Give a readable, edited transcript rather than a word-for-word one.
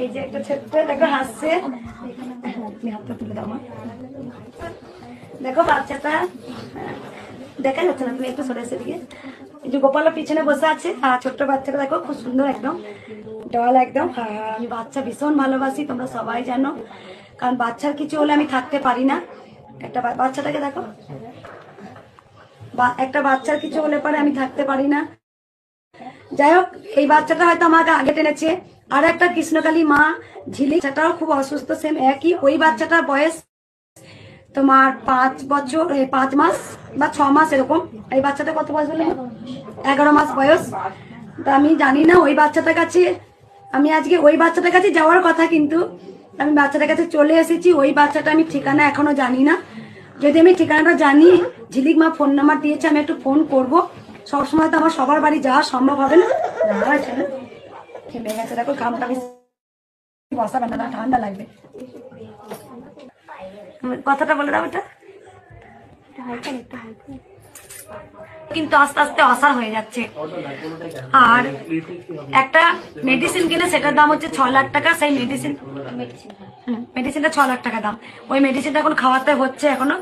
এই যে একটা ছোট্ট দেখো হাসছে, হাতটা তুলে দাও। দেখো বাচ্চাটা দেখা যাচ্ছে না, তুমি একটু সরে এসে দিকে। এই যে গোপালের পিছনে বসে আছে আর ছোট্ট বাচ্চাটা দেখো খুব সুন্দর একদম ডল একদম। আমি বাচ্চা ভীষণ ভালোবাসি, তোমরা সবাই জানো, কারণ বাচ্চার কিছু হলে আমি থাকতে পারি না। একটা বাচ্চাটাকে দেখো, একটা বাচ্চার কিছু হলে পরে আমি থাকতে পারি না। যাই হোক, এই বাচ্চাটা হয়তো আমাকে আগে টেনেছে। আর একটা কৃষ্ণকালী মা ঝিলিক, সেটাও খুব অসুস্থ, সেম একই। ওই বাচ্চাটার বয়স তোমার 5 বছর 5 মাস বা 6 মাস এরকম। এই বাচ্চাটা কত বয়স বলে? 11 মাস বয়স। তা আমি জানি না ওই বাচ্চাটার কাছে, আমি আজকে ওই বাচ্চাটার কাছে যাওয়ার কথা, কিন্তু আমি বাচ্চাটার কাছে চলে এসেছি। ওই বাচ্চাটা আমি ঠিকানা এখনো জানি না। যদি আমি ঠিকানাটা জানি, ঝিলিক মা ফোন নাম্বার দিয়েছে, আমি একটু ফোন করবো। সবসময় তো আমার সবার বাড়ি যাওয়া সম্ভব হবে না। খেলে গেছে দেখো, ঘামটা বেশি বসা বান্ধা না, ঠান্ডা লাগবে। কথাটা বলে দাও। এটা কিন্তু আস্তে আস্তে অসার হয়ে যাচ্ছে। আর একটা মেডিসিন কিনে সেটার দাম হচ্ছে 6 লাখ টাকা। সেই মেডিসিনটা 6 লাখ টাকা দাম। ওই মেডিসিনটা এখন খাওয়াতে হচ্ছে এখনো।